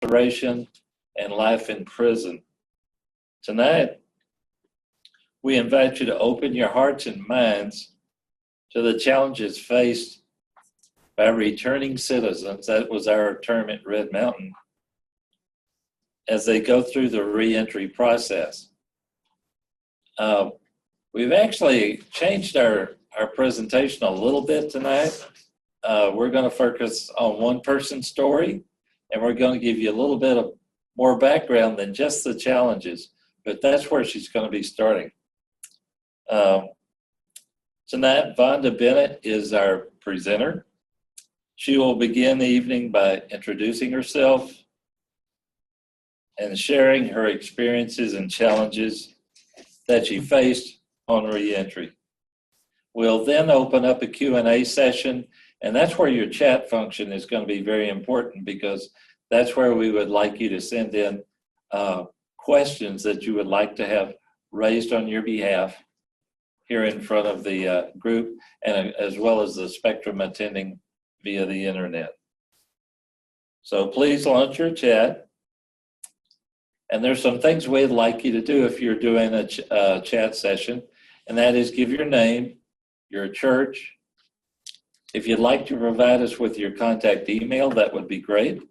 incarceration and life in prison. Tonight, we invite you to open your hearts and minds to the challenges faced by returning citizens, that was our term at Red Mountain, as they go through the reentry process. We've actually changed our presentation a little bit tonight. We're going to focus on one person's story, and we're going to give you a little bit of more background than just the challenges, but that's where she's going to be starting. Tonight, Vonda Bennett is our presenter. She will begin the evening by introducing herself and sharing her experiences and challenges that she faced on reentry. We'll then open up a Q&A session, and that's where your chat function is going to be very important, because that's where we would like you to send in questions that you would like to have raised on your behalf here in front of the group, and as well as the Spectrum attending via the internet. So please launch your chat. And there's some things we'd like you to do if you're doing a chat session, and that is give your name, your church. If you'd like to provide us with your contact email, that would be great.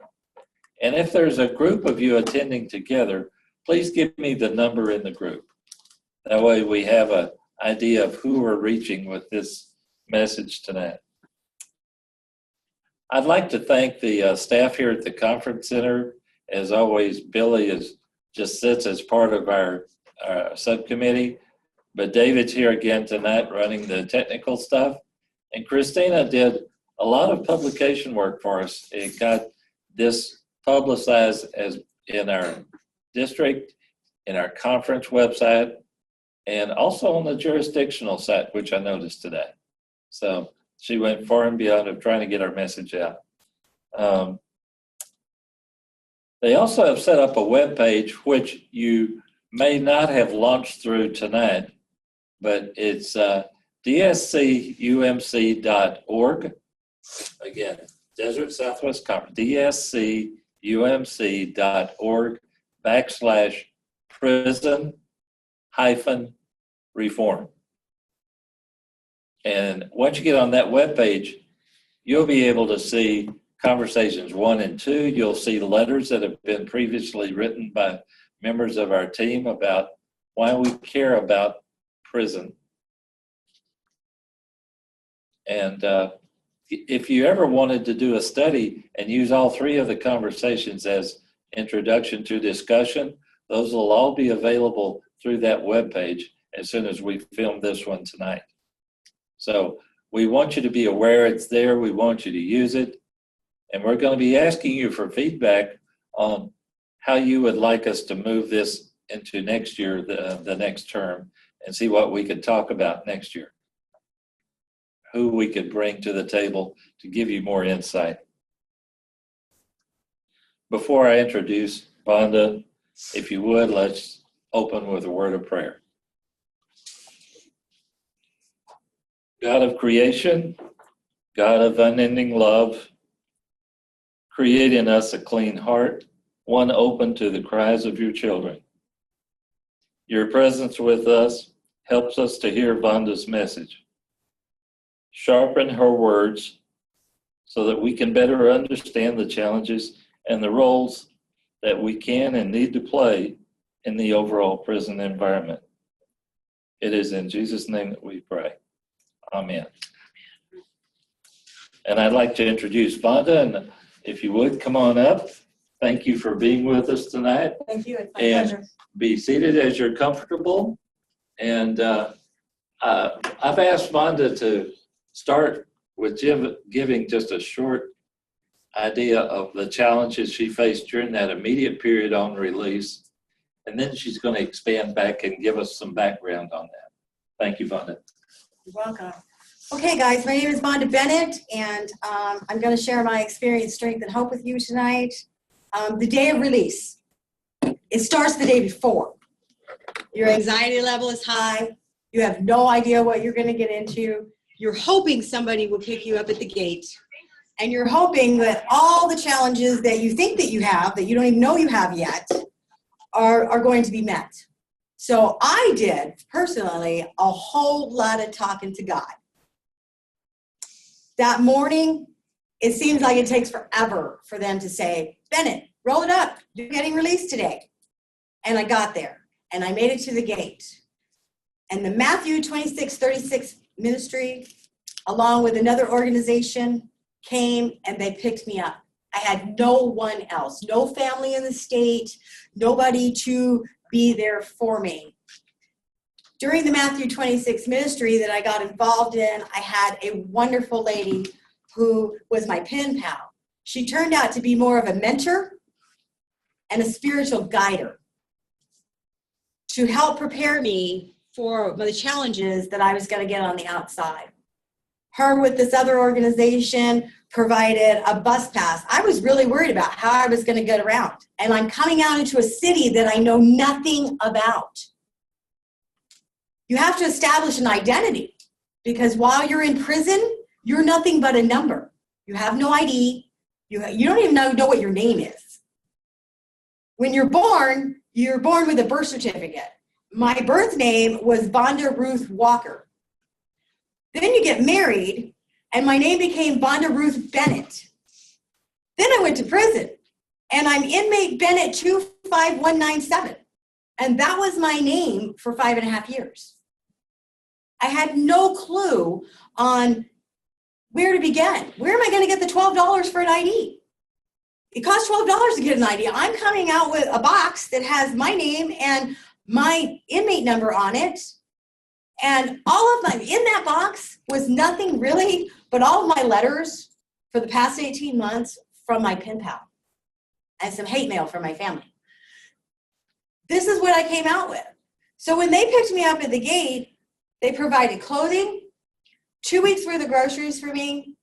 And if there's a group of you attending together, please give me the number in the group. That way we have an idea of who we're reaching with this message tonight. I'd like to thank the staff here at the Conference Center. As always, Billy just sits as part of our subcommittee, but David's here again tonight running the technical stuff. And Christina did a lot of publication work for us. It got this publicized as in our district, in our conference website, and also on the jurisdictional site, which I noticed today. So she went far and beyond of trying to get our message out. They also have set up a web page, which you may not have launched through tonight, but it's dscumc.org. Again, Desert Southwest Conference, dscumc.org/prison-reform. And once you get on that web page, you'll be able to see conversations 1 and 2. You'll see letters that have been previously written by members of our team about why we care about prison. And if you ever wanted to do a study and use all 3 of the conversations as introduction to discussion, those will all be available through that webpage as soon as we film this one tonight. So we want you to be aware it's there. We want you to use it. And we're going to be asking you for feedback on how you would like us to move this into next year, the next term, and see what we could talk about next year. Who we could bring to the table to give you more insight. Before I introduce Vonda, if you would, let's open with a word of prayer. God of creation, God of unending love, create in us a clean heart, one open to the cries of your children. Your presence with us helps us to hear Vonda's message. Sharpen her words so that we can better understand the challenges and the roles that we can and need to play in the overall prison environment. It is in Jesus' name that we pray. Amen. And I'd like to introduce Vonda, and if you would, come on up. Thank you for being with us tonight. Thank you. It's my pleasure. Be seated as you're comfortable. And I've asked Vonda to start with giving just a short idea of the challenges she faced during that immediate period on release. And then she's going to expand back and give us some background on that. Thank you, Vonda. You're welcome. Okay, guys, my name is Vonda Bennett, and I'm going to share my experience, strength, and hope with you tonight. The day of release. It starts the day before. Your anxiety level is high. You have no idea what you're going to get into. You're hoping somebody will pick you up at the gate. And you're hoping that all the challenges that you think that you have, that you don't even know you have yet, are going to be met. So I did, personally, a whole lot of talking to God. That morning, it seems like it takes forever for them to say, Bennett, roll it up. You're getting released today. And I got there, and I made it to the gate. And the Matthew 26:36 ministry, along with another organization, came and they picked me up. I had no one else, no family in the state, nobody to be there for me. During the Matthew 26 ministry that I got involved in, I had a wonderful lady who was my pen pal. She turned out to be more of a mentor and a spiritual guider to help prepare me for the challenges that I was going to get on the outside. Her with this other organization provided a bus pass. I was really worried about how I was going to get around. And I'm coming out into a city that I know nothing about. You have to establish an identity because while you're in prison, you're nothing but a number. You have no ID. You don't even know what your name is. When you're born with a birth certificate. My birth name was Vonda Ruth Walker. Then you get married, and my name became Vonda Ruth Bennett. Then I went to prison, and I'm inmate Bennett 25197. And that was my name for 5.5 years. I had no clue on where to begin. Where am I going to get the $12 for an ID? It costs $12 to get an ID. I'm coming out with a box that has my name and my inmate number on it. And in that box was nothing really but all of my letters for the past 18 months from my pen pal and some hate mail from my family. This is what I came out with. So when they picked me up at the gate, they provided clothing, 2 weeks worth of groceries for me,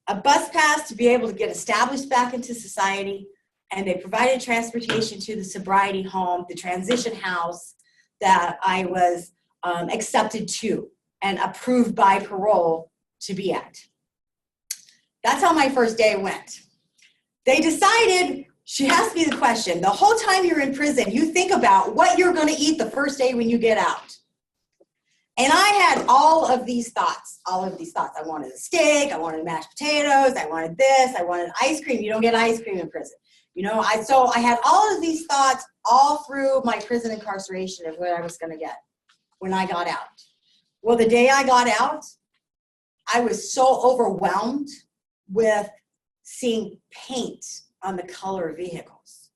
a bus pass to be able to get established back into society, and they provided transportation to the sobriety home, the transition house that I was accepted to and approved by parole to be at. That's how my first day went. They decided, she asked me the question, the whole time you're in prison, you think about what you're going to eat the first day when you get out. And I had all of these thoughts. I wanted a steak, I wanted mashed potatoes, I wanted this, I wanted ice cream. You don't get ice cream in prison. So I had all of these thoughts all through my prison incarceration of what I was going to get when I got out. Well, the day I got out, I was so overwhelmed with seeing paint on the color of vehicles,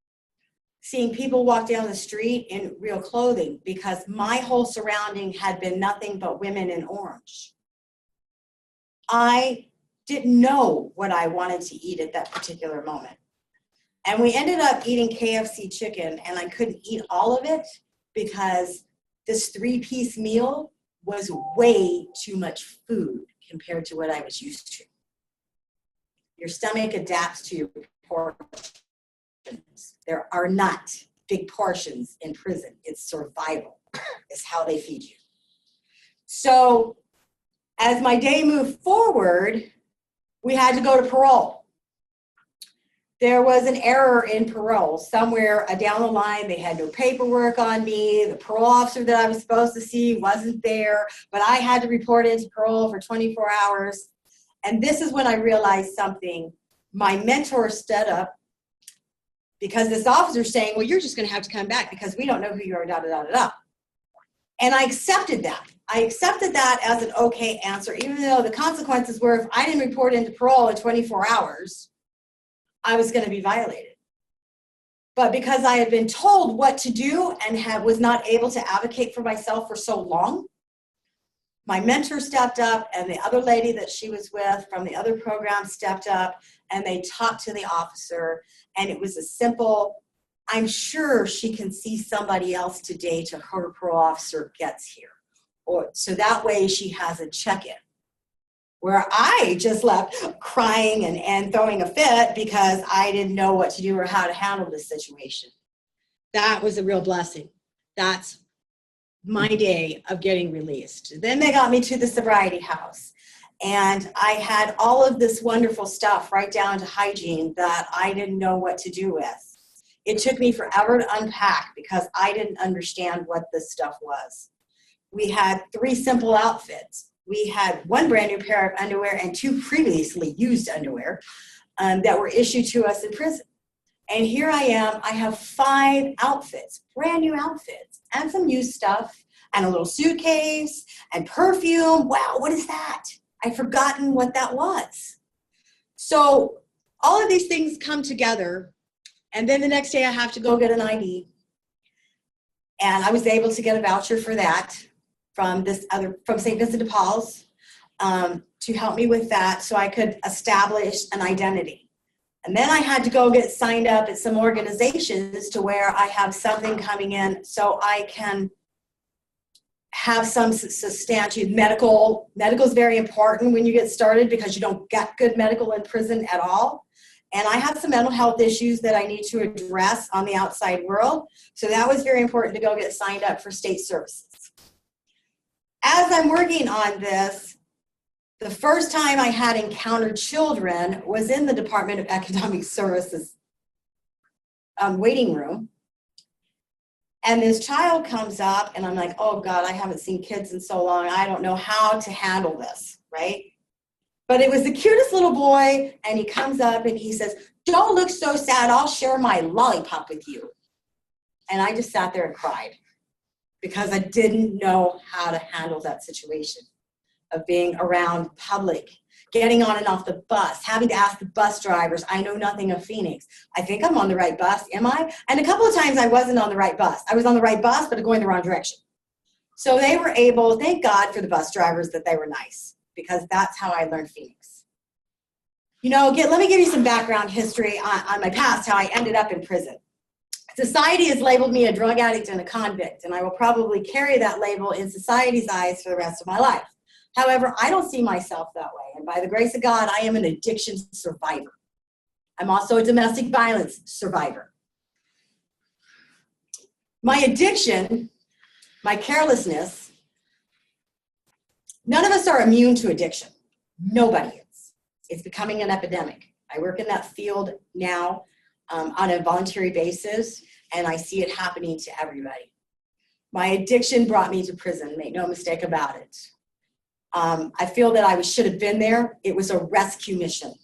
seeing people walk down the street in real clothing because my whole surrounding had been nothing but women in orange. I didn't know what I wanted to eat at that particular moment. And we ended up eating KFC chicken, and I couldn't eat all of it because this 3-piece meal was way too much food compared to what I was used to. Your stomach adapts to your portions. There are not big portions in prison. It's survival is how they feed you. So as my day moved forward, we had to go to parole. There was an error in parole. Somewhere down the line, they had no paperwork on me. The parole officer that I was supposed to see wasn't there, but I had to report into parole for 24 hours. And this is when I realized something. My mentor stood up because this officer's saying, well, you're just going to have to come back because we don't know who you are, da-da-da-da-da. And I accepted that. I accepted that as an okay answer, even though the consequences were if I didn't report into parole in 24 hours, I was going to be violated. But because I had been told what to do and was not able to advocate for myself for so long, my mentor stepped up and the other lady that she was with from the other program stepped up and they talked to the officer. And it was a simple, I'm sure she can see somebody else today till her parole officer gets here. So that way she has a check-in. Where I just left crying and throwing a fit because I didn't know what to do or how to handle this situation. That was a real blessing. That's my day of getting released. Then they got me to the sobriety house. And I had all of this wonderful stuff right down to hygiene that I didn't know what to do with. It took me forever to unpack because I didn't understand what this stuff was. We had 3 simple outfits. We had 1 brand new pair of underwear and 2 previously used underwear that were issued to us in prison. And here I am, I have 5 outfits, brand new outfits, and some used stuff, and a little suitcase, and perfume. Wow, what is that? I'd forgotten what that was. So all of these things come together, and then the next day I have to go get an ID. And I was able to get a voucher for that from St. Vincent de Paul's to help me with that so I could establish an identity. And then I had to go get signed up at some organizations to where I have something coming in so I can have some substantial medical. Medical is very important when you get started because you don't get good medical in prison at all. And I have some mental health issues that I need to address on the outside world. So that was very important to go get signed up for state services. As I'm working on this, the first time I had encountered children was in the Department of Economic Services waiting room. And this child comes up and I'm like, oh God, I haven't seen kids in so long. I don't know how to handle this, right? But it was the cutest little boy, and he comes up and he says, don't look so sad, I'll share my lollipop with you. And I just sat there and cried because I didn't know how to handle that situation of being around public, getting on and off the bus, having to ask the bus drivers, I know nothing of Phoenix. I think I'm on the right bus, am I? And a couple of times I wasn't on the right bus. I was on the right bus, but going the wrong direction. So they were able, thank God for the bus drivers that they were nice, because that's how I learned Phoenix. You know, let me give you some background history on my past, how I ended up in prison. Society has labeled me a drug addict and a convict, and I will probably carry that label in society's eyes for the rest of my life. However, I don't see myself that way, and by the grace of God, I am an addiction survivor. I'm also a domestic violence survivor. My addiction, my carelessness, none of us are immune to addiction. Nobody is. It's becoming an epidemic. I work in that field now on a voluntary basis, and I see it happening to everybody. My addiction brought me to prison, make no mistake about it. I feel that I should have been there. It was a rescue mission.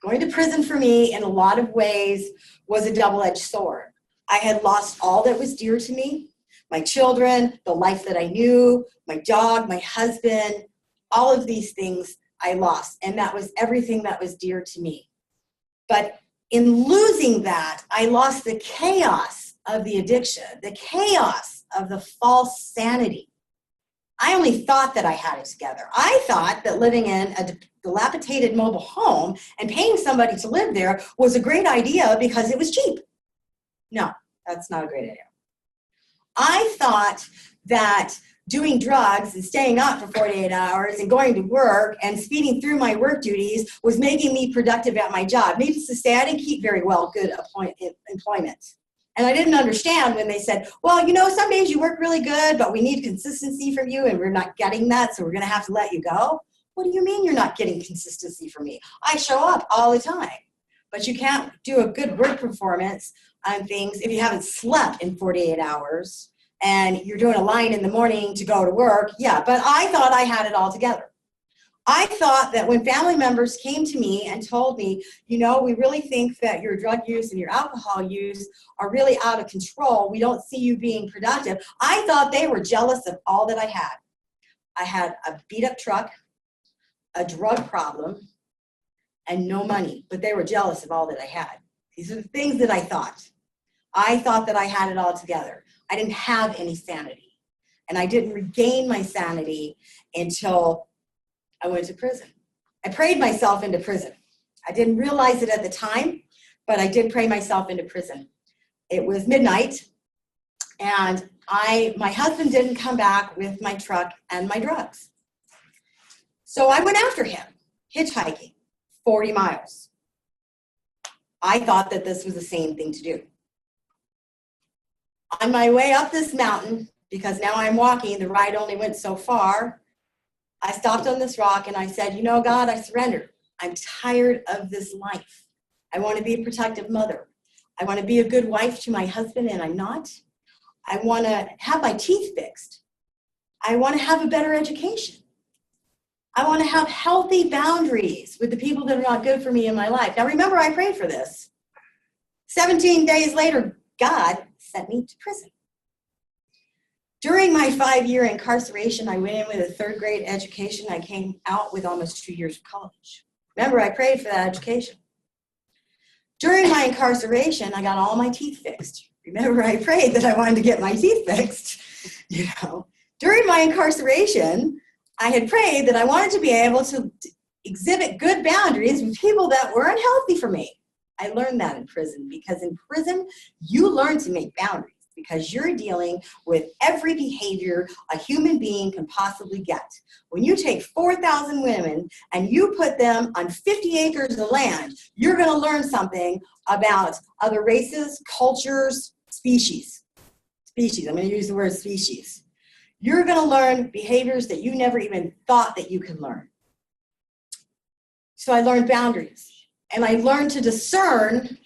Going to prison for me in a lot of ways was a double-edged sword. I had lost all that was dear to me, my children, the life that I knew, my dog, my husband, all of these things I lost, and that was everything that was dear to me. But in losing that, I lost the chaos of the addiction, the chaos of the false sanity. I only thought that I had it together. I thought that living in a dilapidated mobile home and paying somebody to live there was a great idea because it was cheap. No, that's not a great idea. I thought that doing drugs and staying up for 48 hours and going to work and speeding through my work duties was making me productive at my job. Needless to say, I didn't keep very well good employment. And I didn't understand when they said, well, you know, some days you work really good, but we need consistency from you and we're not getting that, so we're going to have to let you go. What do you mean you're not getting consistency from me? I show up all the time. But you can't do a good work performance on things if you haven't slept in 48 hours and you're doing a line in the morning to go to work. Yeah, but I thought I had it all together. I thought that when family members came to me and told me, you know, we really think that your drug use and your alcohol use are really out of control, we don't see you being productive, I thought they were jealous of all that I had. I had a beat-up truck, a drug problem, and no money, but they were jealous of all that I had. These are the things that I thought. I thought that I had it all together. I didn't have any sanity, and I didn't regain my sanity until I went to prison. I prayed myself into prison. I didn't realize it at the time, but I did pray myself into prison. It was midnight, and my husband didn't come back with my truck and my drugs. So I went after him, hitchhiking, 40 miles. I thought that this was the same thing to do. On my way up this mountain, because now I'm walking, the ride only went so far, I stopped on this rock and I said, you know, God, I surrender. I'm tired of this life. I want to be a protective mother. I want to be a good wife to my husband, and I'm not. I want to have my teeth fixed. I want to have a better education. I want to have healthy boundaries with the people that are not good for me in my life. Now, remember, I prayed for this. 17 days later, God sent me to prison. During my 5-year incarceration, I went in with a 3rd grade education. I came out with almost 2 years of college. Remember, I prayed for that education. During my incarceration, I got all my teeth fixed. Remember, I prayed that I wanted to get my teeth fixed. During my incarceration, I had prayed that I wanted to be able to exhibit good boundaries with people that were unhealthy for me. I learned that in prison, because in prison, you learn to make boundaries, because you're dealing with every behavior a human being can possibly get. When you take 4,000 women and you put them on 50 acres of land, you're going to learn something about other races, cultures, species. I'm going to use the word species. You're going to learn behaviors that you never even thought that you could learn. So I learned boundaries, and I learned to discern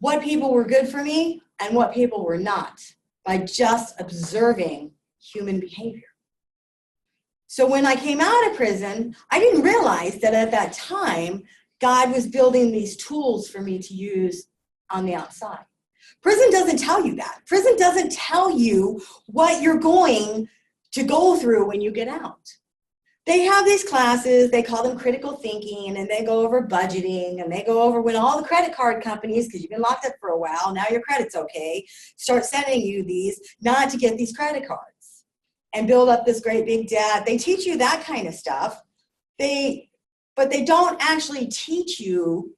what people were good for me and what people were not by just observing human behavior. So when I came out of prison, I didn't realize that at that time, God was building these tools for me to use on the outside. Prison doesn't tell you that. Prison doesn't tell you what you're going to go through when you get out. They have these classes, they call them critical thinking, and they go over budgeting, and they go over when all the credit card companies, because you've been locked up for a while, now your credit's okay, start sending you these not to get these credit cards and build up this great big debt. They teach you that kind of stuff, but they don't actually teach you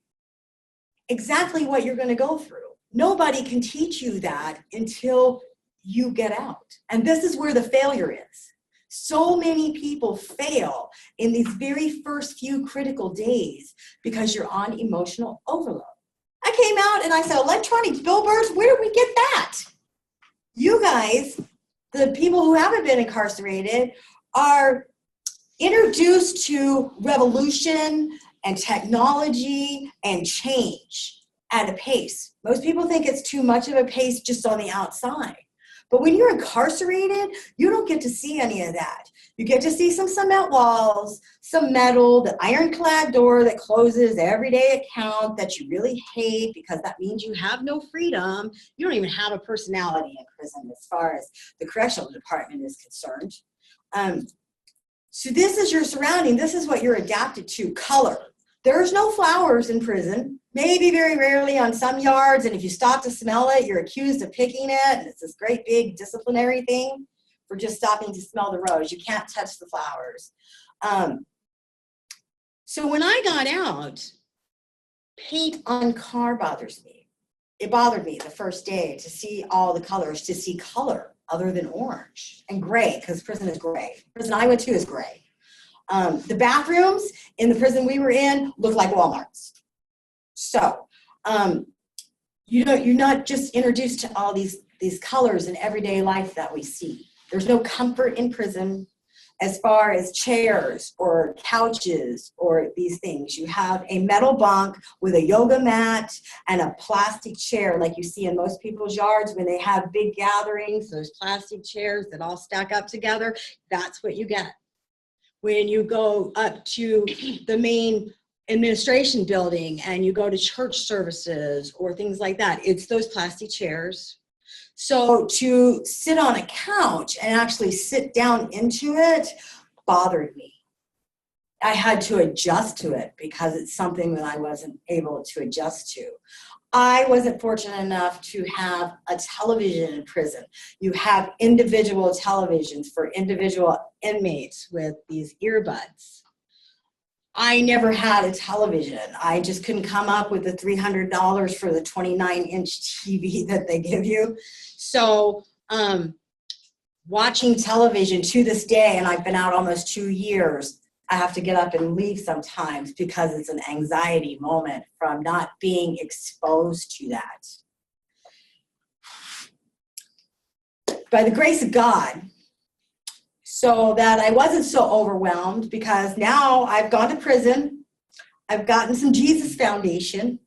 exactly what you're going to go through. Nobody can teach you that until you get out. And this is where the failure is. So many people fail in these very first few critical days because you're on emotional overload. I came out and I said, electronic billboards, where did we get that? You guys, the people who haven't been incarcerated, are introduced to revolution and technology and change at a pace. Most people think it's too much of a pace just on the outside. But when you're incarcerated, you don't get to see any of that. You get to see some cement walls, some metal, the ironclad door that closes every day account that you really hate because that means you have no freedom. You don't even have a personality in prison as far as the correctional department is concerned. So this is your surrounding. This is what you're adapted to. Color. There's no flowers in prison. Maybe very rarely on some yards, and if you stop to smell it, you're accused of picking it, and it's this great big disciplinary thing for just stopping to smell the rose. You can't touch the flowers. So when I got out, paint on car bothers me. It bothered me the first day to see all the colors, to see color other than orange and gray, because prison is gray. Prison I went to is gray. The bathrooms in the prison we were in looked like Walmarts. So, you're not just introduced to all these colors in everyday life that we see. There's no comfort in prison as far as chairs or couches or these things. You have a metal bunk with a yoga mat and a plastic chair like you see in most people's yards when they have big gatherings, those plastic chairs that all stack up together. That's what you get. When you go up to the main administration building and you go to church services or things like that, it's those plastic chairs. So to sit on a couch and actually sit down into it bothered me. I had to adjust to it because it's something that I wasn't able to adjust to. I wasn't fortunate enough to have a television in prison. You have individual televisions for individual inmates with these earbuds. I never had a television. I just couldn't come up with the $300 for the 29-inch TV that they give you. So watching television to this day, and I've been out almost 2 years, I have to get up and leave sometimes because it's an anxiety moment from not being exposed to that. By the grace of God, so that I wasn't so overwhelmed, because now I've gone to prison. I've gotten some Jesus Foundation.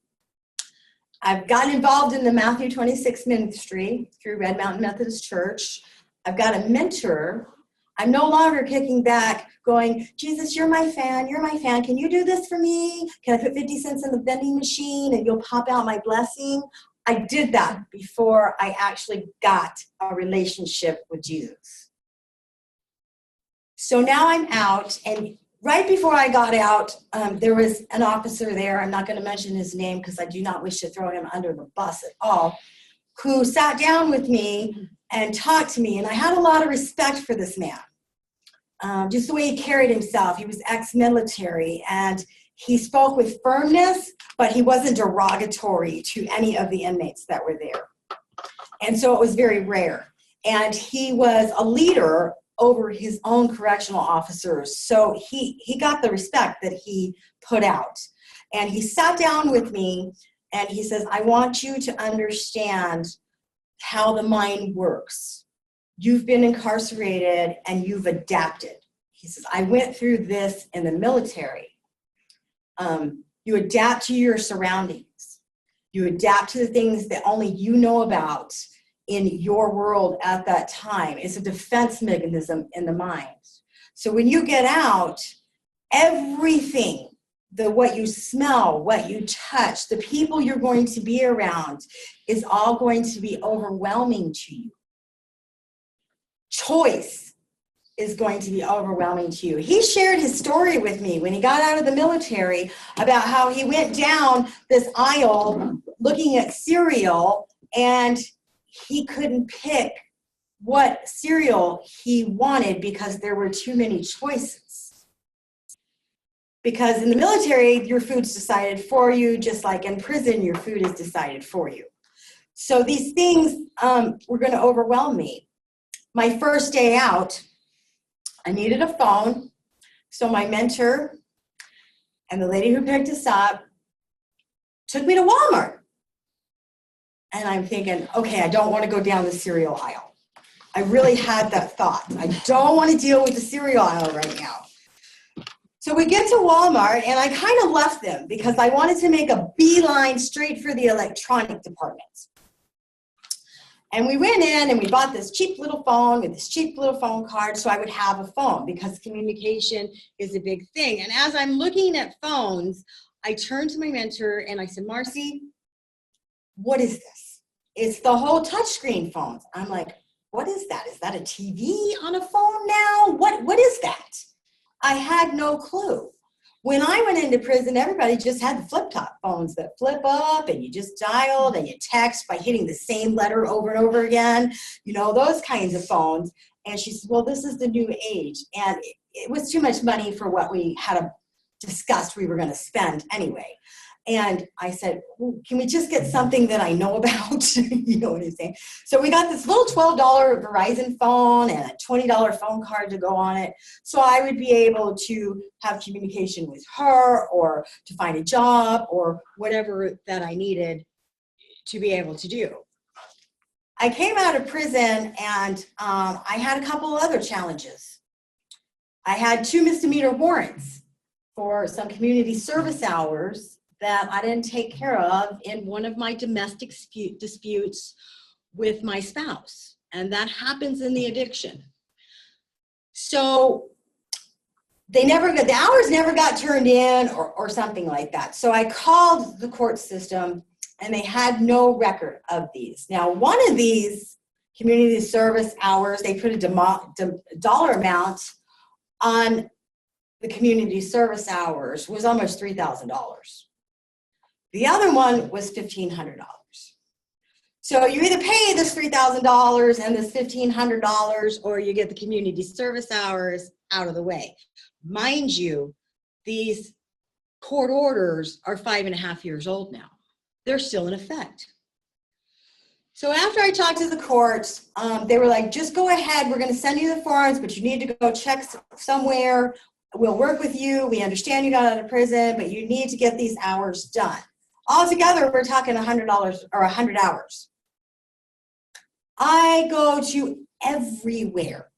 I've gotten involved in the Matthew 26 ministry through Red Mountain Methodist Church. I've got a mentor. I'm no longer kicking back going, Jesus, you're my fan. You're my fan. Can you do this for me? Can I put 50 cents in the vending machine and you'll pop out my blessing? I did that before I actually got a relationship with Jesus. So now I'm out, and right before I got out, there was an officer there, I'm not going to mention his name because I do not wish to throw him under the bus at all, who sat down with me and talked to me, and I had a lot of respect for this man. Just the way he carried himself. He was ex-military, and he spoke with firmness, but he wasn't derogatory to any of the inmates that were there. And so it was very rare. And he was a leader over his own correctional officers. So he got the respect that he put out. And he sat down with me and he says, I want you to understand how the mind works. You've been incarcerated and you've adapted. He says, I went through this in the military. You adapt to your surroundings. You adapt to the things that only you know about in your world at that time. It's a defense mechanism in the mind. So when you get out, everything, what you smell, what you touch, the people you're going to be around is all going to be overwhelming to you. Choice is going to be overwhelming to you. He shared his story with me when he got out of the military about how he went down this aisle looking at cereal and he couldn't pick what cereal he wanted because there were too many choices. Because in the military, your food's decided for you, just like in prison, your food is decided for you. So these things were going to overwhelm me. My first day out, I needed a phone. So my mentor and the lady who picked us up took me to Walmart. And I'm thinking, okay, I don't want to go down the cereal aisle. I really had that thought. I don't want to deal with the cereal aisle right now. So we get to Walmart, and I kind of left them because I wanted to make a beeline straight for the electronic department. And we went in and we bought this cheap little phone with this cheap little phone card so I would have a phone because communication is a big thing. And as I'm looking at phones, I turned to my mentor and I said, Marcy, what is this? It's the whole touchscreen phones. I'm like, what is that? Is that a TV on a phone now? What is that? I had no clue. When I went into prison, everybody just had the flip-top phones that flip up and you just dialed and you text by hitting the same letter over and over again, you know, those kinds of phones. And she said, well, this is the new age. And it was too much money for what we had discussed we were going to spend anyway. And I said, well, can we just get something that I know about? You know what I'm saying? So we got this little $12 Verizon phone and a $20 phone card to go on it. So I would be able to have communication with her or to find a job or whatever that I needed to be able to do. I came out of prison and I had a couple of other challenges. I had 2 misdemeanor warrants for some community service hours that I didn't take care of in one of my domestic disputes with my spouse. And that happens in the addiction. So the hours never got turned in or something like that. So I called the court system and they had no record of these. Now, one of these community service hours, they put a dollar amount on the community service hours was almost $3,000. The other one was $1,500. So you either pay this $3,000 and this $1,500 or you get the community service hours out of the way. Mind you, these court orders are 5.5 years old now. They're still in effect. So after I talked to the courts, they were like, just go ahead. We're going to send you the forms, but you need to go check somewhere. We'll work with you. We understand you got out of prison, but you need to get these hours done. Altogether, we're talking $100 or 100 hours. I go to everywhere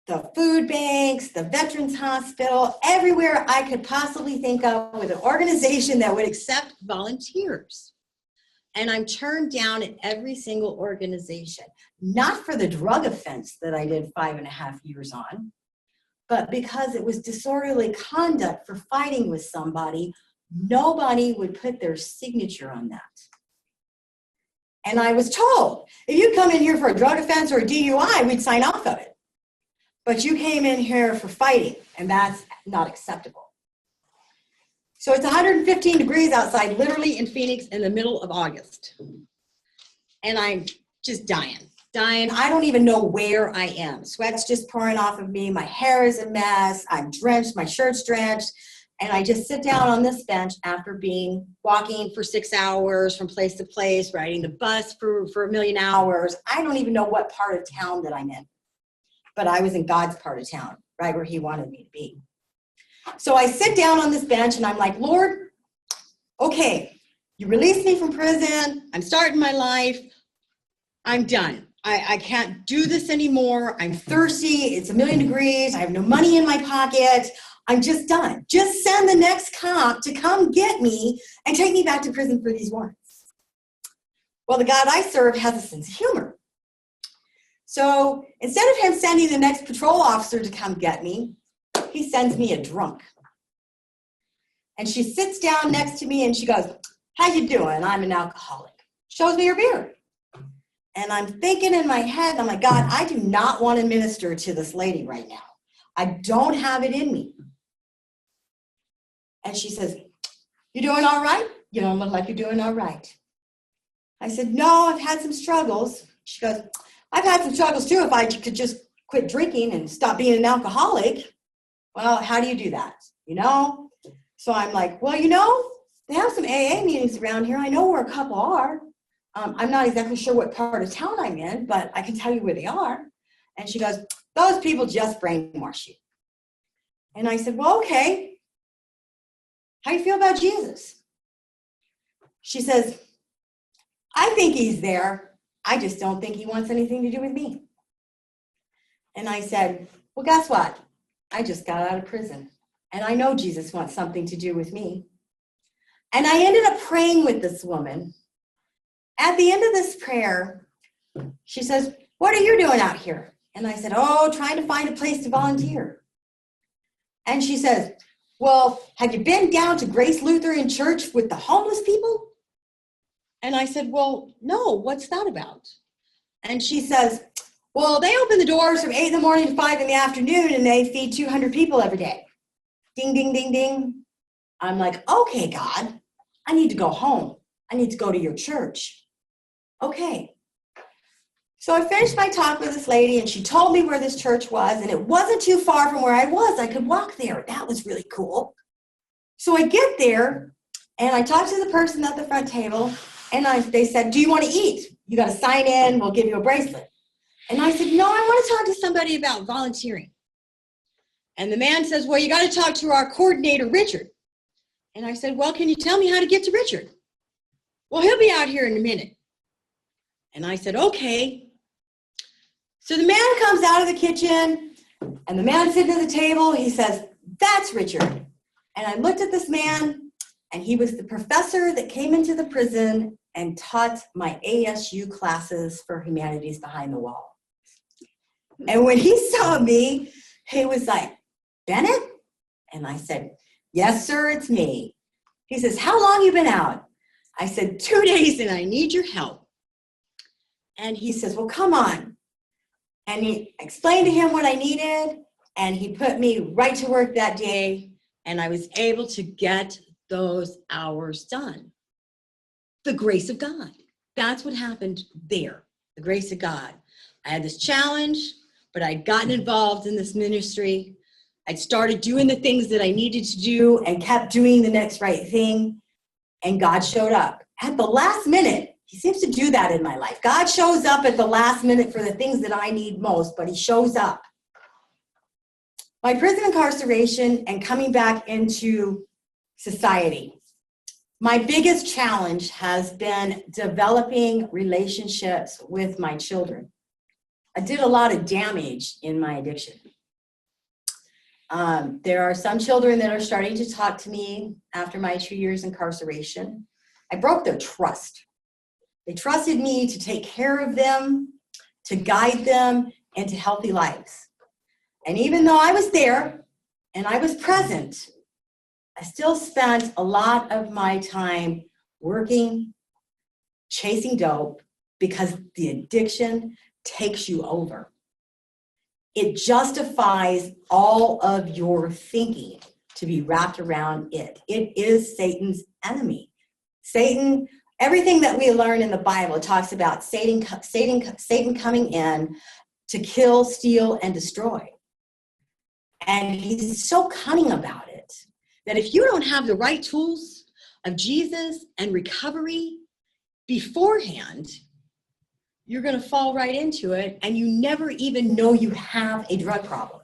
the food banks, the Veterans Hospital, everywhere I could possibly think of with an organization that would accept volunteers. And I'm turned down at every single organization, not for the drug offense that I did 5.5 years on, but because it was disorderly conduct for fighting with somebody. Nobody would put their signature on that. And I was told, if you come in here for a drug offense or a DUI, we'd sign off of it. But you came in here for fighting, and that's not acceptable. So it's 115 degrees outside, literally in Phoenix in the middle of August. And I'm just dying. I don't even know where I am. Sweat's just pouring off of me. My hair is a mess. I'm drenched. My shirt's drenched. And I just sit down on this bench after walking for 6 hours from place to place, riding the bus for 1,000,000 hours. I don't even know what part of town that I'm in. But I was in God's part of town, right where he wanted me to be. So I sit down on this bench and I'm like, Lord, okay, you released me from prison. I'm starting my life. I'm done. I can't do this anymore. I'm thirsty. It's 1,000,000 degrees. I have no money in my pocket. I'm just done. Just send the next cop to come get me and take me back to prison for these warrants. Well, the God I serve has a sense of humor. So instead of him sending the next patrol officer to come get me, he sends me a drunk. And she sits down next to me and she goes, how you doing? I'm an alcoholic. Shows me her beer. And I'm thinking in my head, I'm like, God, I do not want to minister to this lady right now. I don't have it in me. And she says, you doing all right? You don't look like you're doing all right. I said, no, I've had some struggles. She goes, I've had some struggles too if I could just quit drinking and stop being an alcoholic. Well, how do you do that? So I'm like, well, they have some AA meetings around here. I know where a couple are. I'm not exactly sure what part of town I'm in, but I can tell you where they are. And she goes, those people just brainwash you. And I said, well, okay. How do you feel about Jesus? She says, I think he's there. I just don't think he wants anything to do with me. And I said, well, guess what? I just got out of prison. And I know Jesus wants something to do with me. And I ended up praying with this woman. At the end of this prayer, she says, what are you doing out here? And I said, oh, trying to find a place to volunteer. And she says, well, have you been down to Grace Lutheran Church with the homeless people? And I said, well, no, what's that about? And she says, well, they open the doors from 8 in the morning to 5 in the afternoon, and they feed 200 people every day. Ding, ding, ding, ding. I'm like, okay, God, I need to go home. I need to go to your church. Okay. So I finished my talk with this lady, and she told me where this church was, and it wasn't too far from where I was. I could walk there. That was really cool. So I get there, and I talk to the person at the front table, and they said, do you want to eat? You got to sign in. We'll give you a bracelet. And I said, no, I want to talk to somebody about volunteering. And the man says, well, you got to talk to our coordinator, Richard. And I said, well, can you tell me how to get to Richard? Well, he'll be out here in a minute. And I said, okay. So the man comes out of the kitchen, and the man sitting at the table, he says, that's Richard. And I looked at this man, and he was the professor that came into the prison and taught my ASU classes for Humanities Behind the Wall. And when he saw me, he was like, Bennett? And I said, yes, sir, it's me. He says, how long you been out? I said, 2 days, and I need your help. And he says, well, come on. And he explained to him what I needed, and he put me right to work that day, and I was able to get those hours done. The grace of God. That's what happened there, the grace of God. I had this challenge, but I'd gotten involved in this ministry. I'd started doing the things that I needed to do and kept doing the next right thing, and God showed up. At the last minute, he seems to do that in my life. God shows up at the last minute for the things that I need most, but he shows up. My prison incarceration and coming back into society. My biggest challenge has been developing relationships with my children. I did a lot of damage in my addiction. There are some children that are starting to talk to me after my 2 years incarceration. I broke their trust. They trusted me to take care of them, to guide them into healthy lives. And even though I was there and I was present, I still spent a lot of my time working, chasing dope, because the addiction takes you over. It justifies all of your thinking to be wrapped around it. It is Satan's enemy. Satan, everything that we learn in the Bible talks about Satan coming in to kill, steal, and destroy. And he's so cunning about it that if you don't have the right tools of Jesus and recovery beforehand, you're going to fall right into it, and you never even know you have a drug problem.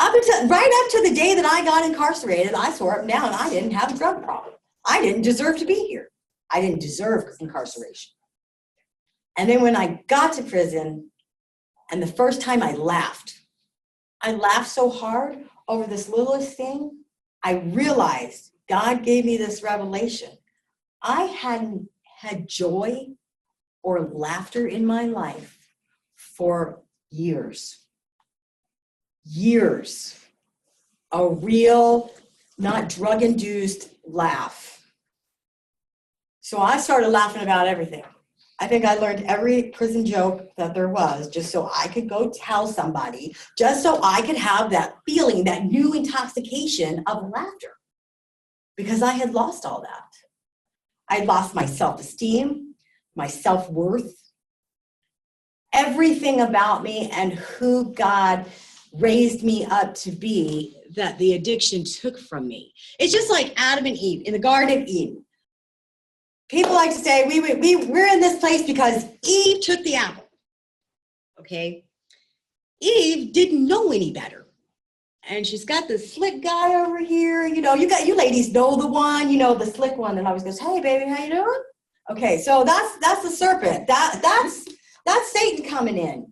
Right up to the day that I got incarcerated, I swore up and down I didn't have a drug problem. I didn't deserve to be here. I didn't deserve incarceration. And then when I got to prison, and the first time I laughed so hard over this littlest thing, I realized God gave me this revelation. I hadn't had joy or laughter in my life for years. Years. A real, not drug-induced laugh. So I started laughing about everything. I think I learned every prison joke that there was just so I could go tell somebody, just so I could have that feeling, that new intoxication of laughter. Because I had lost all that. I had lost my self-esteem, my self-worth, everything about me and who God raised me up to be that the addiction took from me. It's just like Adam and Eve in the Garden of Eden. People like to say, we're in this place because Eve took the apple, okay? Eve didn't know any better. And she's got this slick guy over here, you ladies know the one, the slick one that always goes, hey, baby, how you doing? Okay, so that's the serpent. That's Satan coming in,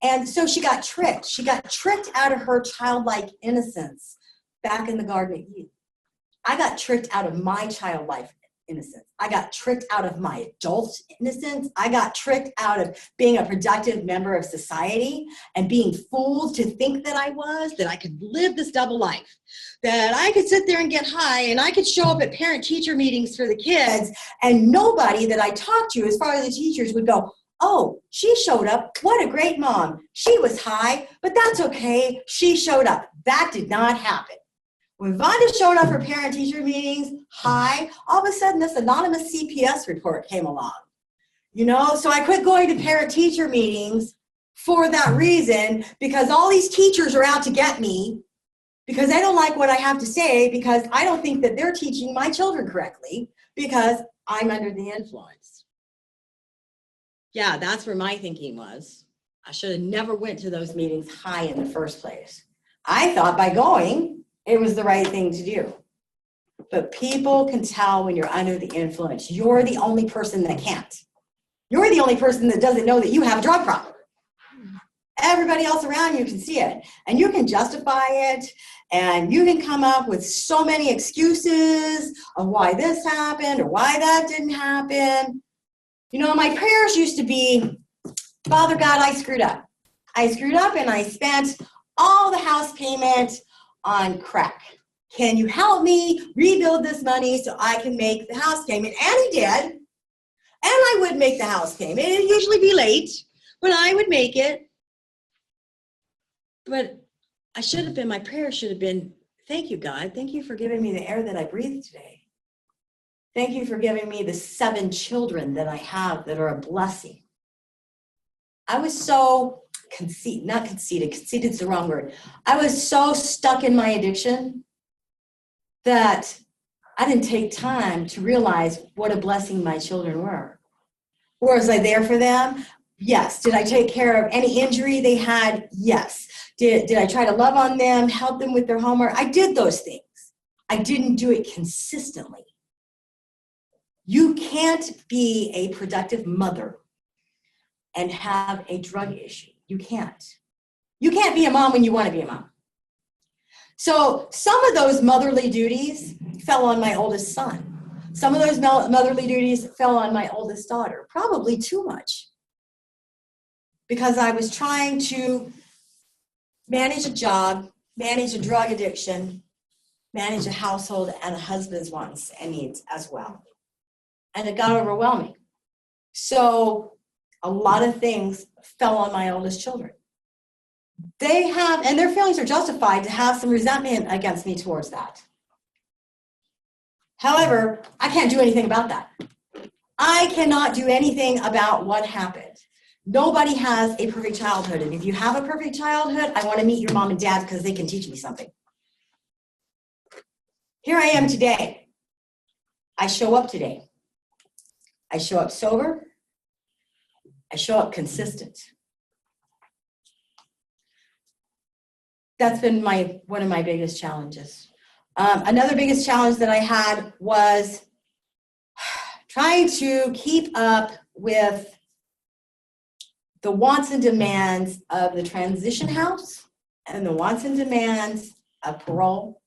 And so she got tricked. She got tricked out of her childlike innocence back in the Garden of Eden. I got tricked out of my childlike innocence. I got tricked out of my adult innocence. I got tricked out of being a productive member of society and being fooled to think that I could live this double life, that I could sit there and get high and I could show up at parent-teacher meetings for the kids and nobody that I talked to, as far as the teachers, would go, oh, she showed up. What a great mom. She was high, but that's okay. She showed up. That did not happen. When Vonda showed up for parent-teacher meetings, high, all of a sudden this anonymous CPS report came along. So I quit going to parent-teacher meetings for that reason, because all these teachers are out to get me because they don't like what I have to say, because I don't think that they're teaching my children correctly, because I'm under the influence. Yeah, that's where my thinking was. I should have never went to those meetings high in the first place. I thought by going, it was the right thing to do. But people can tell when you're under the influence. You're the only person that can't. You're the only person that doesn't know that you have a drug problem. Everybody else around you can see it. And you can justify it. And you can come up with so many excuses of why this happened or why that didn't happen. My prayers used to be, Father God, I screwed up. I screwed up and I spent all the house payment on crack. Can you help me rebuild this money so I can make the house payment? And he did. And I would make the house payment. It'd usually be late, but I would make it. But my prayer should have been, thank you, God. Thank you for giving me the air that I breathe today. Thank you for giving me the 7 children that I have that are a blessing. I was so conceited's the wrong word. I was so stuck in my addiction that I didn't take time to realize what a blessing my children were. Was I there for them? Yes. Did I take care of any injury they had? Yes. Did I try to love on them, help them with their homework? I did those things. I didn't do it consistently. You can't be a productive mother and have a drug issue. You can't. You can't be a mom when you want to be a mom. So some of those motherly duties fell on my oldest son. Some of those motherly duties fell on my oldest daughter, probably too much, because I was trying to manage a job, manage a drug addiction, manage a household and a husband's wants and needs as well. And it got overwhelming. So a lot of things fell on my oldest children. They have, and their feelings are justified to have some resentment against me towards that. However, I can't do anything about that. I cannot do anything about what happened. Nobody has a perfect childhood. And if you have a perfect childhood, I want to meet your mom and dad because they can teach me something. Here I am today. I show up today. I show up sober. I show up consistent. That's been one of my biggest challenges. Another biggest challenge that I had was trying to keep up with the wants and demands of the transition house and the wants and demands of parole,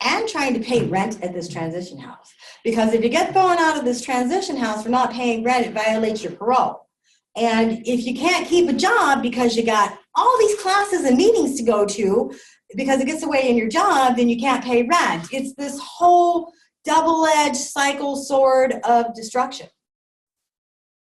and trying to pay rent at this transition house. Because if you get thrown out of this transition house for not paying rent, it violates your parole. And if you can't keep a job because you got all these classes and meetings to go to, because it gets away in your job, then you can't pay rent. It's this whole double-edged cycle sword of destruction.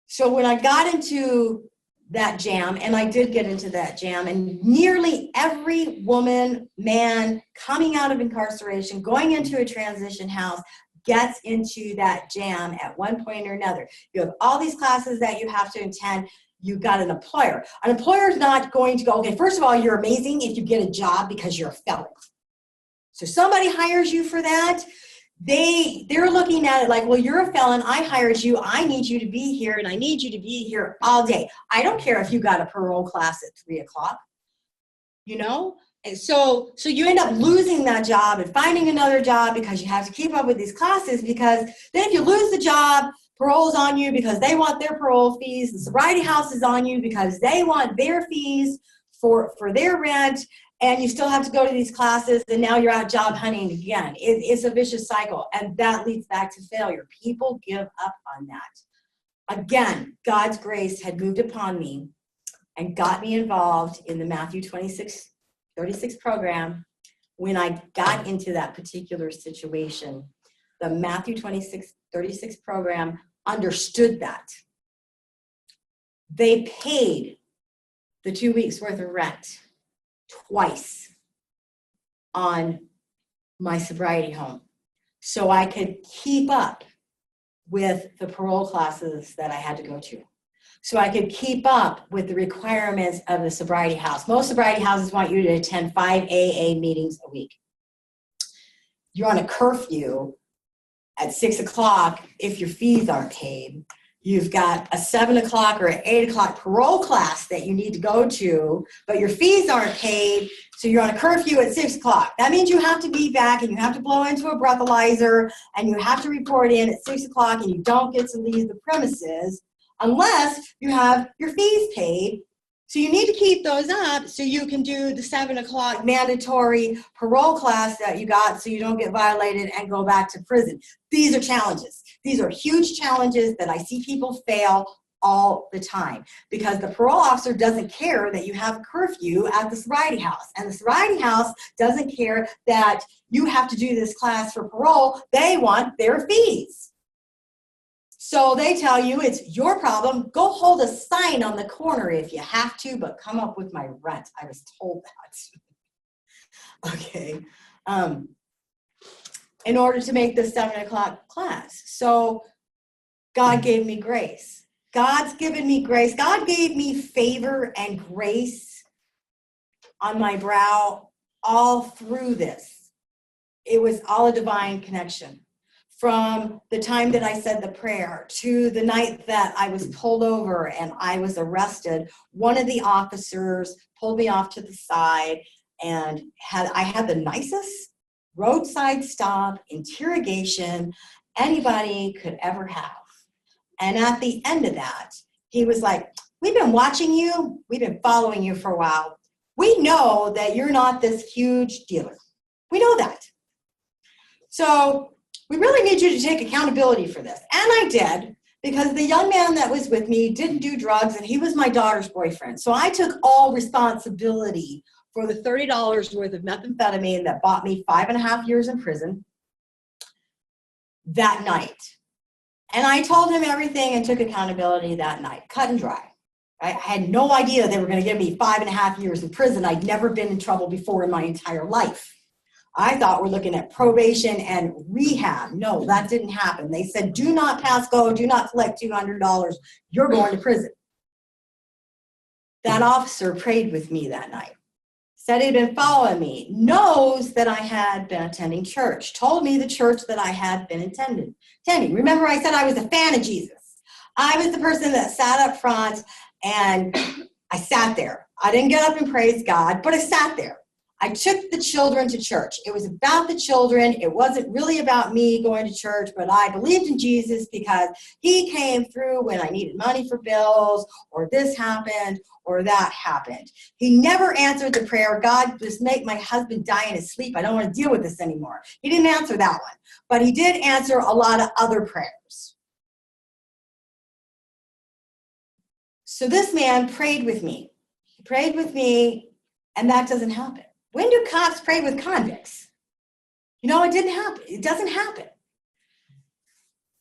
So when I got into that jam, and I did get into that jam, and nearly every woman, man coming out of incarceration, going into a transition house, gets into that jam at one point or another. You have all these classes that you have to attend. You got an employer. An employer is not going to go, okay, first of all, you're amazing if you get a job because you're a felon. So somebody hires you for that. They're looking at it like, well, you're a felon. I hired you. I need you to be here, and I need you to be here all day. I don't care if you got a parole class at 3 o'clock, you know? And so you end up losing that job and finding another job because you have to keep up with these classes, because then if you lose the job, parole's on you because they want their parole fees. The sobriety house is on you because they want their fees for their rent. And you still have to go to these classes, and now you're out job hunting again. It's a vicious cycle, and that leads back to failure. People give up on that. Again, God's grace had moved upon me and got me involved in the Matthew 26:36 program. When I got into that particular situation, the Matthew 26:36 program understood that. They paid the 2 weeks worth of rent twice on my sobriety home, so I could keep up with the parole classes that I had to go to, so I could keep up with the requirements of the sobriety house. Most sobriety houses want you to attend 5 AA meetings a week. You're on a curfew at 6 o'clock if your fees aren't paid. You've got a 7 o'clock or an 8 o'clock parole class that you need to go to, but your fees aren't paid, so you're on a curfew at 6 o'clock. That means you have to be back, and you have to blow into a breathalyzer, and you have to report in at 6 o'clock, and you don't get to leave the premises unless you have your fees paid. So you need to keep those up so you can do the 7 o'clock mandatory parole class that you got, so you don't get violated and go back to prison. These are challenges. These are huge challenges that I see people fail all the time, because the parole officer doesn't care that you have a curfew at the sobriety house, and the sobriety house doesn't care that you have to do this class for parole. They want their fees. So they tell you it's your problem. Go hold a sign on the corner if you have to, but come up with my rent. I was told that. Okay. In order to make the 7 o'clock class. So God gave me grace. God's given me grace. God gave me favor and grace on my brow all through this. It was all a divine connection. From the time that I said the prayer to the night that I was pulled over and I was arrested, one of the officers pulled me off to the side, and I had the nicest roadside stop interrogation anybody could ever have. And at the end of that, he was like, we've been watching you. We've been following you for a while. We know that you're not this huge dealer. We know that. So we really need you to take accountability for this. And I did, because the young man that was with me didn't do drugs, and he was my daughter's boyfriend. So I took all responsibility for the $30 worth of methamphetamine that bought me 5.5 years in prison that night. And I told him everything and took accountability that night, cut and dry. I had no idea they were going to give me 5.5 years in prison. I'd never been in trouble before in my entire life. I thought we're looking at probation and rehab. No, that didn't happen. They said, do not pass go, do not collect $200. You're going to prison. That officer prayed with me that night. Said he'd been following me, knows that I had been attending church, told me the church that I had been attending. Remember, I said I was a fan of Jesus. I was the person that sat up front, and I sat there. I didn't get up and praise God, but I sat there. I took the children to church. It was about the children. It wasn't really about me going to church, but I believed in Jesus because he came through when I needed money for bills, or this happened, or that happened. He never answered the prayer, God, just make my husband die in his sleep. I don't want to deal with this anymore. He didn't answer that one, but he did answer a lot of other prayers. So this man prayed with me. He prayed with me, and that doesn't happen. When do cops pray with convicts? You know, it didn't happen. It doesn't happen.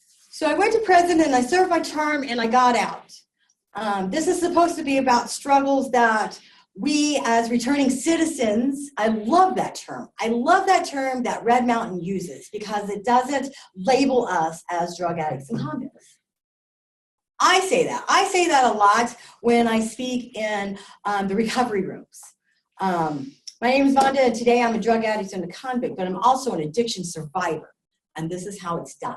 So I went to prison and I served my term and I got out. This is supposed to be about struggles that we as returning citizens, I love that term. I love that term that Red Mountain uses because it doesn't label us as drug addicts and convicts. I say that. I say that a lot when I speak in the recovery rooms. My name is Vonda, and today I'm a drug addict and a convict, but I'm also an addiction survivor, and this is how it's done.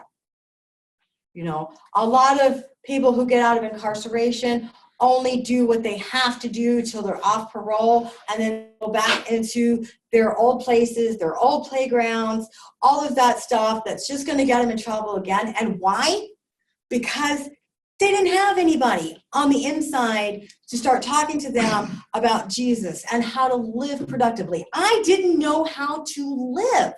You know, a lot of people who get out of incarceration only do what they have to do till they're off parole, and then go back into their old places, their old playgrounds, all of that stuff that's just going to get them in trouble again. And why? Because they didn't have anybody on the inside to start talking to them about Jesus and how to live productively. I didn't know how to live.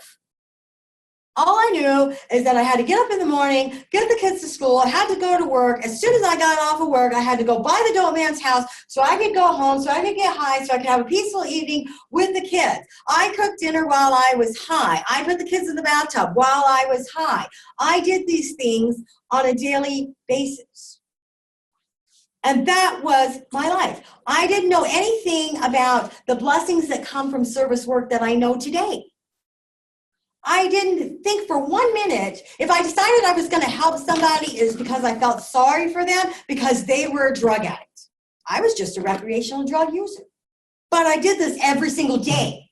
All I knew is that I had to get up in the morning, get the kids to school, I had to go to work. As soon as I got off of work, I had to go by the dope man's house so I could go home, so I could get high, so I could have a peaceful evening with the kids. I cooked dinner while I was high. I put the kids in the bathtub while I was high. I did these things on a daily basis. And that was my life. I didn't know anything about the blessings that come from service work that I know today. I didn't think for 1 minute, if I decided I was going to help somebody, is because I felt sorry for them because they were a drug addict. I was just a recreational drug user. But I did this every single day.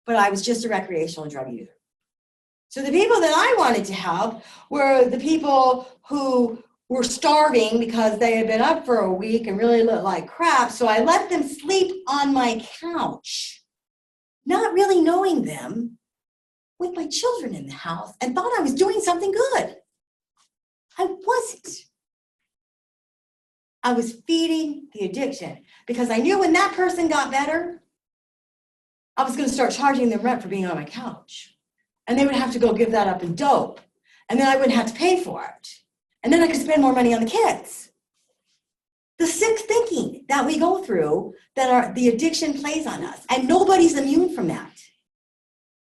But I was just a recreational drug user. So the people that I wanted to help were the people who were starving because they had been up for a week and really looked like crap. So I let them sleep on my couch, not really knowing them, with my children in the house, and thought I was doing something good. I wasn't. I was feeding the addiction because I knew when that person got better, I was going to start charging them rent for being on my couch. And they would have to go give that up in dope. And then I wouldn't have to pay for it. And then I could spend more money on the kids. The sick thinking that we go through, that the addiction plays on us. And nobody's immune from that.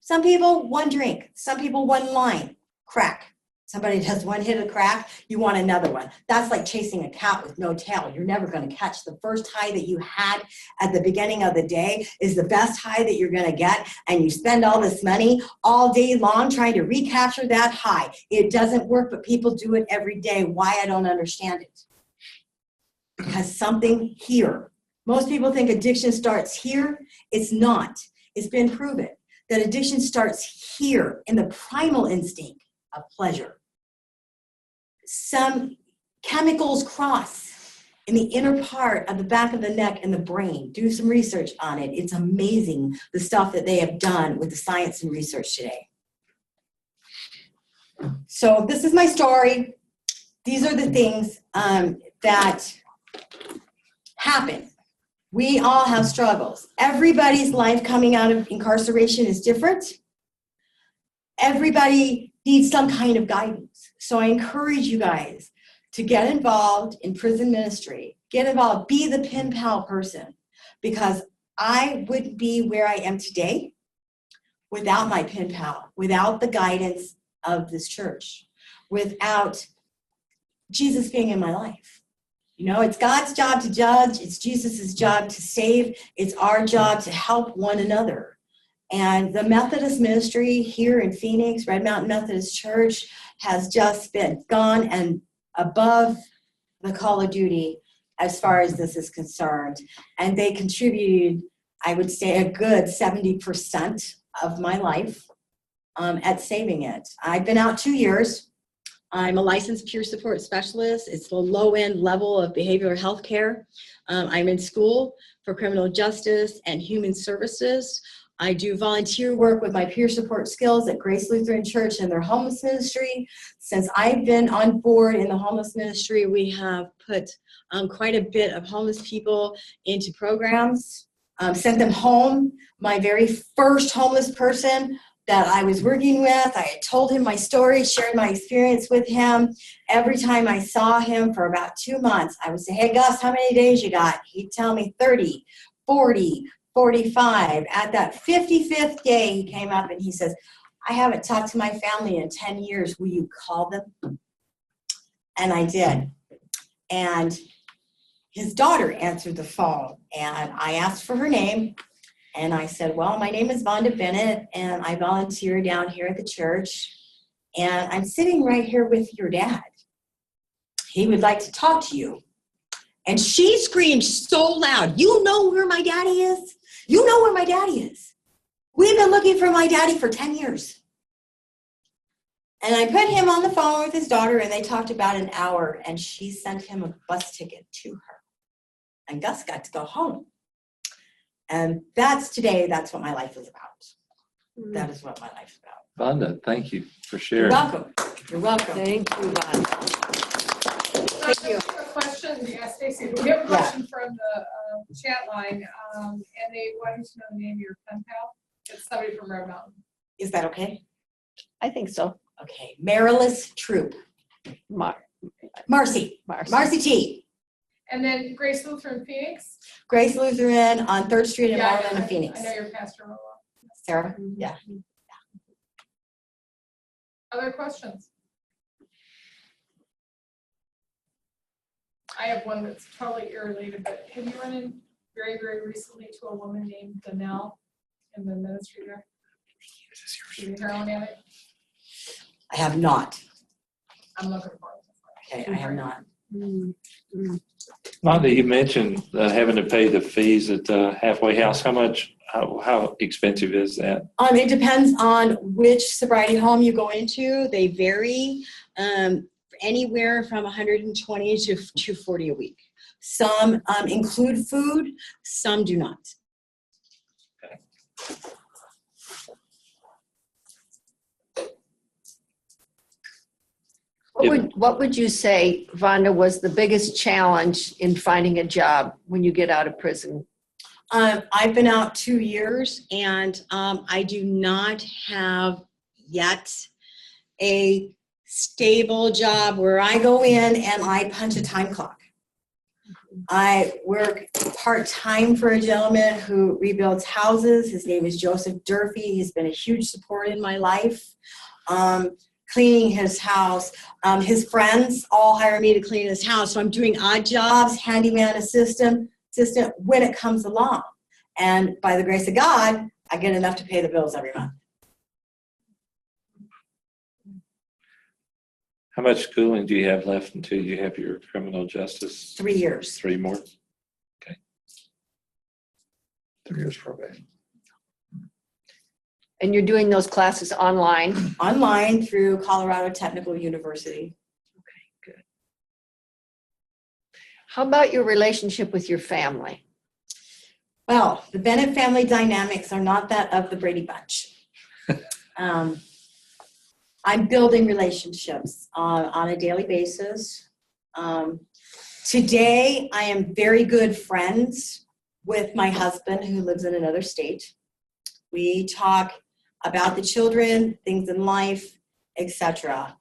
Some people, one drink. Some people, one line. Crack. Somebody does one hit of crack, you want another one. That's like chasing a cat with no tail. You're never going to catch. The first high that you had at the beginning of the day is the best high that you're going to get, and you spend all this money all day long trying to recapture that high. It doesn't work, but people do it every day. Why? I don't understand it. Because something here. Most people think addiction starts here. It's not. It's been proven that addiction starts here in the primal instinct of pleasure. Some chemicals cross in the inner part of the back of the neck and the brain. Do some research on it. It's amazing the stuff that they have done with the science and research today. So this is my story. These are the things that happen We all have struggles. Everybody's life coming out of incarceration is different. Everybody needs some kind of guidance. So I encourage you guys to get involved in prison ministry. Get involved, be the pen pal person, because I wouldn't be where I am today without my pen pal, without the guidance of this church, without Jesus being in my life. You know, it's God's job to judge. It's Jesus's job to save. It's our job to help one another. And the Methodist ministry here in Phoenix, Red Mountain Methodist Church, has just been gone and above the call of duty as far as this is concerned. And they contributed, I would say, a good 70% of my life at saving it. I've been out 2 years. I'm a licensed peer support specialist. It's the low-end level of behavioral health care. I'm in school for criminal justice and human services. I do volunteer work with my peer support skills at Grace Lutheran Church and their homeless ministry. Since I've been on board in the homeless ministry, we have put quite a bit of homeless people into programs, sent them home. My very first homeless person that I was working with, I had told him my story, shared my experience with him. Every time I saw him for about 2 months, I would say, hey, Gus, how many days you got? He'd tell me 30, 40, 45. At that 55th day, he came up and he says, I haven't talked to my family in 10 years. Will you call them? And I did. And his daughter answered the phone, and I asked for her name. And I said, well, my name is Vonda Bennett, and I volunteer down here at the church. And I'm sitting right here with your dad. He would like to talk to you. And she screamed so loud, you know where my daddy is? You know where my daddy is. We've been looking for my daddy for 10 years. And I put him on the phone with his daughter, and they talked about an hour, and she sent him a bus ticket to her. And Gus got to go home. And that's what my life is about. That is what my life is about. Vonda, thank you for You're sharing. welcome. You're welcome. Thank you, Vonda. Thank you. We have a question, yeah, Stacy, we have a question from the chat line, and they wanted to know the name of your pen pal. It's somebody from Red Mountain. Is that okay? I think so. Okay. Marilys Troop. Marcy. Marcy T. And then Grace Lutheran Phoenix. Grace Lutheran on 3rd Street in Marlin in Phoenix. I know your pastor real well. Sarah? Yeah. Other questions? I have one that's totally irrelated, but have you run in very, very recently to a woman named Danelle in the ministry there? She's a heroin addict? I have not. I'm looking for it. Okay, I have not. Vonda, you mentioned having to pay the fees at the halfway house. How expensive is that? It depends on which sobriety home you go into. They vary anywhere from 120 to 240 a week. Some include food, some do not. Okay. What would you say, Vonda, was the biggest challenge in finding a job when you get out of prison? I've been out 2 years, and I do not have yet a stable job where I go in and I punch a time clock. I work part-time for a gentleman who rebuilds houses. His name is Joseph Durfee. He's been a huge support in my life. Cleaning his house. His friends all hire me to clean his house. So I'm doing odd jobs, handyman assistant when it comes along. And by the grace of God, I get enough to pay the bills every month. How much schooling do you have left until you have your criminal justice? 3 years. 3 more? Okay. 3 years probation. And you're doing those classes online? Online through Colorado Technical University. Okay, good. How about your relationship with your family? Well, the Bennett family dynamics are not that of the Brady Bunch. I'm building relationships on a daily basis. Today, I am very good friends with my husband who lives in another state. We talk about the children, things in life, etc.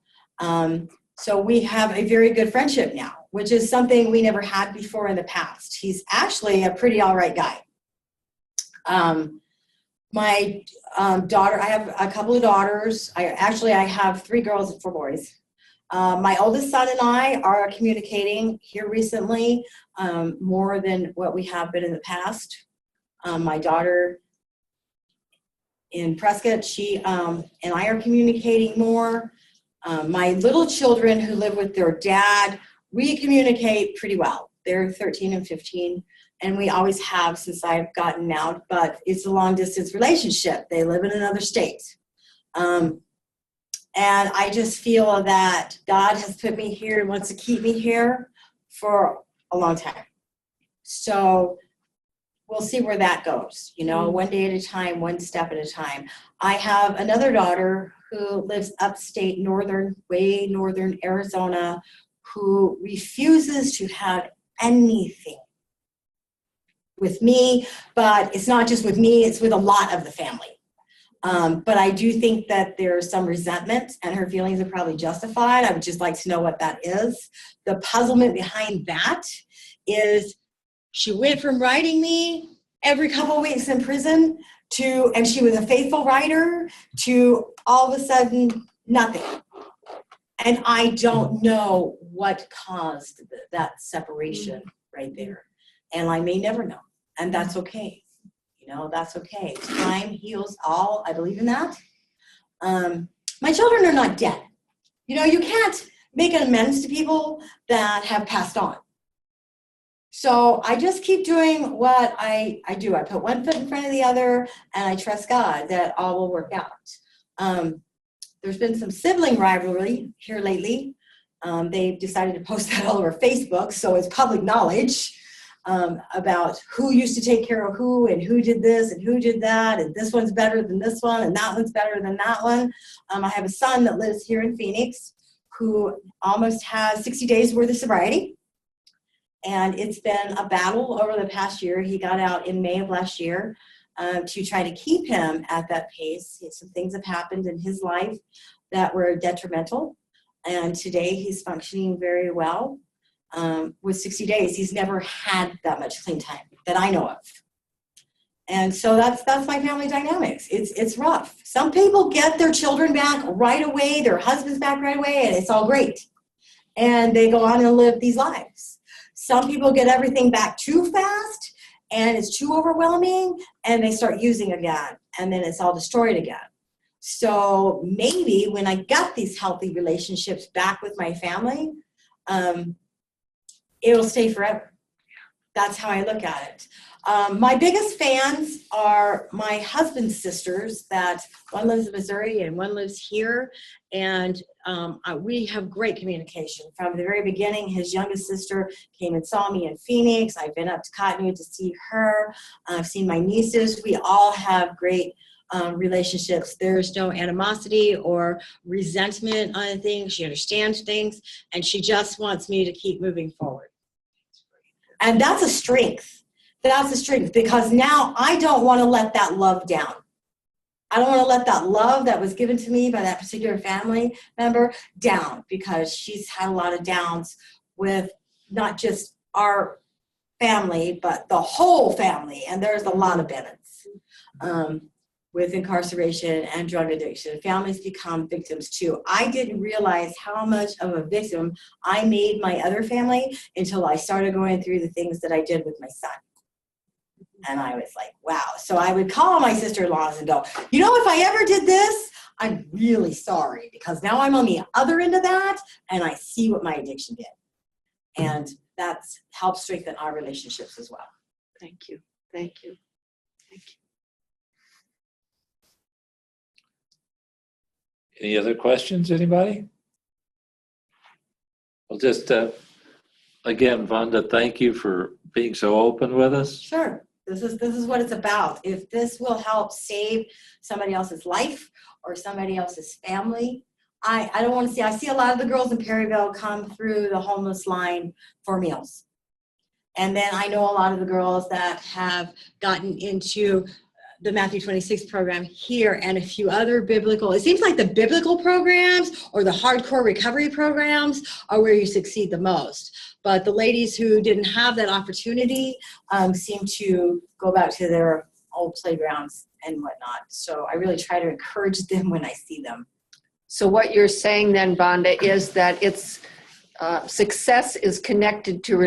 So we have a very good friendship now, which is something we never had before in the past. He's actually a pretty all right guy. My daughter, I have a couple of daughters. I have 3 girls and 4 boys. My oldest son and I are communicating here recently more than what we have been in the past. My daughter in Prescott, she and I are communicating more. My little children who live with their dad, we communicate pretty well. They're 13 and 15, and we always have since I've gotten out, but it's a long distance relationship. They live in another state. And I just feel that God has put me here and wants to keep me here for a long time. So we'll see where that goes, one day at a time, one step at a time. I have another daughter who lives upstate way northern Arizona, who refuses to have anything with me, but it's not just with me, it's with a lot of the family. But I do think that there's some resentment, and her feelings are probably justified. I would just like to know what that is. The puzzlement behind that is she went from writing me every couple of weeks in prison and she was a faithful writer, to all of a sudden nothing. And I don't know what caused that separation right there. And I may never know. And that's okay. That's okay. Time heals all. I believe in that. My children are not dead. You can't make an amends to people that have passed on. So I just keep doing what I do. I put one foot in front of the other, and I trust God that all will work out. There's been some sibling rivalry here lately. They've decided to post that all over Facebook, so it's public knowledge about who used to take care of who, and who did this and who did that, and this one's better than this one, and that one's better than that one. I have a son that lives here in Phoenix who almost has 60 days worth of sobriety. And it's been a battle over the past year. He got out in May of last year to try to keep him at that pace. Some things have happened in his life that were detrimental. And today he's functioning very well. With 60 days, he's never had that much clean time that I know of. And so that's my family dynamics. It's rough. Some people get their children back right away, their husbands back right away, and it's all great. And they go on and live these lives. Some people get everything back too fast, and it's too overwhelming, and they start using again, and then it's all destroyed again. So maybe when I got these healthy relationships back with my family, it'll stay forever. That's how I look at it. My biggest fans are my husband's sisters, that one lives in Missouri and one lives here. And we have great communication. From the very beginning, his youngest sister came and saw me in Phoenix. I've been up to Cottonwood to see her. I've seen my nieces. We all have great relationships. There's no animosity or resentment on things. She understands things, and she just wants me to keep moving forward. And that's a strength. That's a strength, because now I don't want to let that love down. I don't want to let that love that was given to me by that particular family member down, because she's had a lot of downs with not just our family, but the whole family. And there's a lot of Bennett's with incarceration and drug addiction. Families become victims too. I didn't realize how much of a victim I made my other family until I started going through the things that I did with my son. And I was like, wow. So I would call my sister-in-laws and go, if I ever did this, I'm really sorry, because now I'm on the other end of that, and I see what my addiction did. And that's helped strengthen our relationships as well. Thank you. Thank you. Thank you. Any other questions, anybody? Well, just again, Vonda, thank you for being so open with us. Sure. This is what it's about. If this will help save somebody else's life or somebody else's family, I don't want to see. I see a lot of the girls in Perryville come through the homeless line for meals. And then I know a lot of the girls that have gotten into the Matthew 26 program here and a few other biblical. It seems like the biblical programs or the hardcore recovery programs are where you succeed the most. But the ladies who didn't have that opportunity seem to go back to their old playgrounds and whatnot. So I really try to encourage them when I see them. So what you're saying then, Vonda, is that it's success is connected to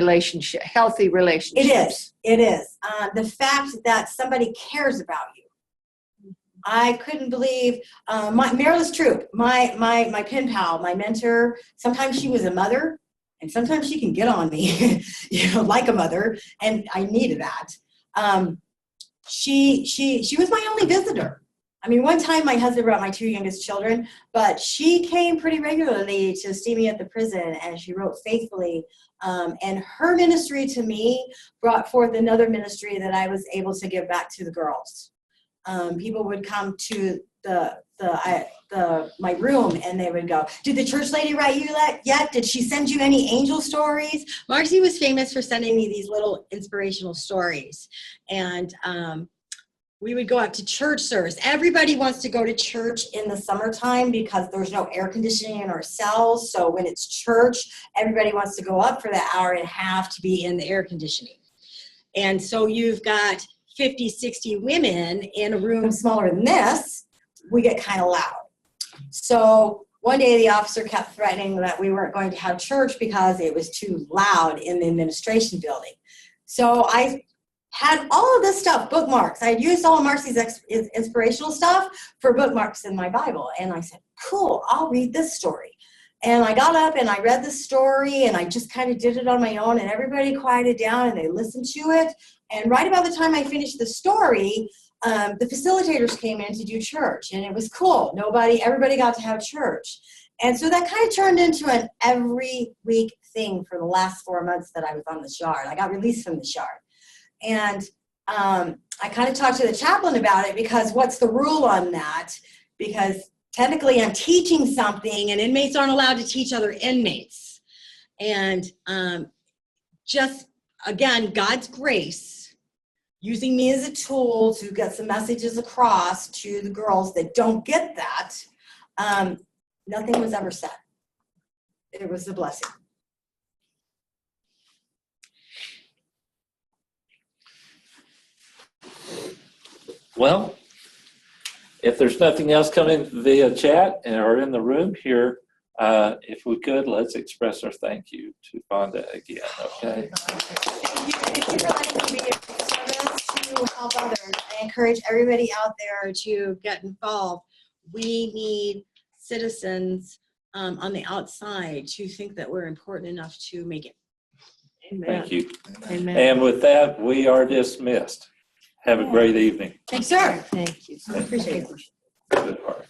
healthy relationships. It is. The fact that somebody cares about you. I couldn't believe, Marilyn Troop, my pen pal, my mentor, sometimes she was a mother, and sometimes she can get on me, like a mother, and I needed that. She was my only visitor. I mean, one time my husband brought my 2 youngest children, but she came pretty regularly to see me at the prison, and she wrote faithfully. And her ministry to me brought forth another ministry that I was able to give back to the girls. People would come to my room and they would go, "Did the church lady write you yet? Did she send you any angel stories?" Marcy was famous for sending me these little inspirational stories. And we would go out to church service. Everybody wants to go to church in the summertime because there's no air conditioning in our cells. So when it's church, everybody wants to go up for that hour and a half to be in the air conditioning. And so you've got 50, 60 women in a room smaller than this. We get kind of loud. So one day the officer kept threatening that we weren't going to have church because it was too loud in the administration building. So I had all of this stuff, bookmarks. I had used all of Marcy's inspirational stuff for bookmarks in my Bible. And I said, cool, I'll read this story. And I got up and I read the story and I just kind of did it on my own, and everybody quieted down and they listened to it. And right about the time I finished the story, the facilitators came in to do church, and it was cool. Everybody got to have church. And so that kind of turned into an every week thing for the last 4 months that I was on the yard. I got released from the yard. And I kind of talked to the chaplain about it, because what's the rule on that? Because technically I'm teaching something and inmates aren't allowed to teach other inmates. And just, again, God's grace, using me as a tool to get some messages across to the girls that don't get that, nothing was ever said. It was a blessing. Well, if there's nothing else coming via chat or in the room here, if we could, let's express our thank you to Vonda again, okay? Thank you for letting me be of service to help others. I encourage everybody out there to get involved. We need citizens on the outside to think that we're important enough to make it. Amen. Thank you. Amen. And with that, we are dismissed. Have a great evening. Thanks, sir. Thank you. Appreciate it. Good part.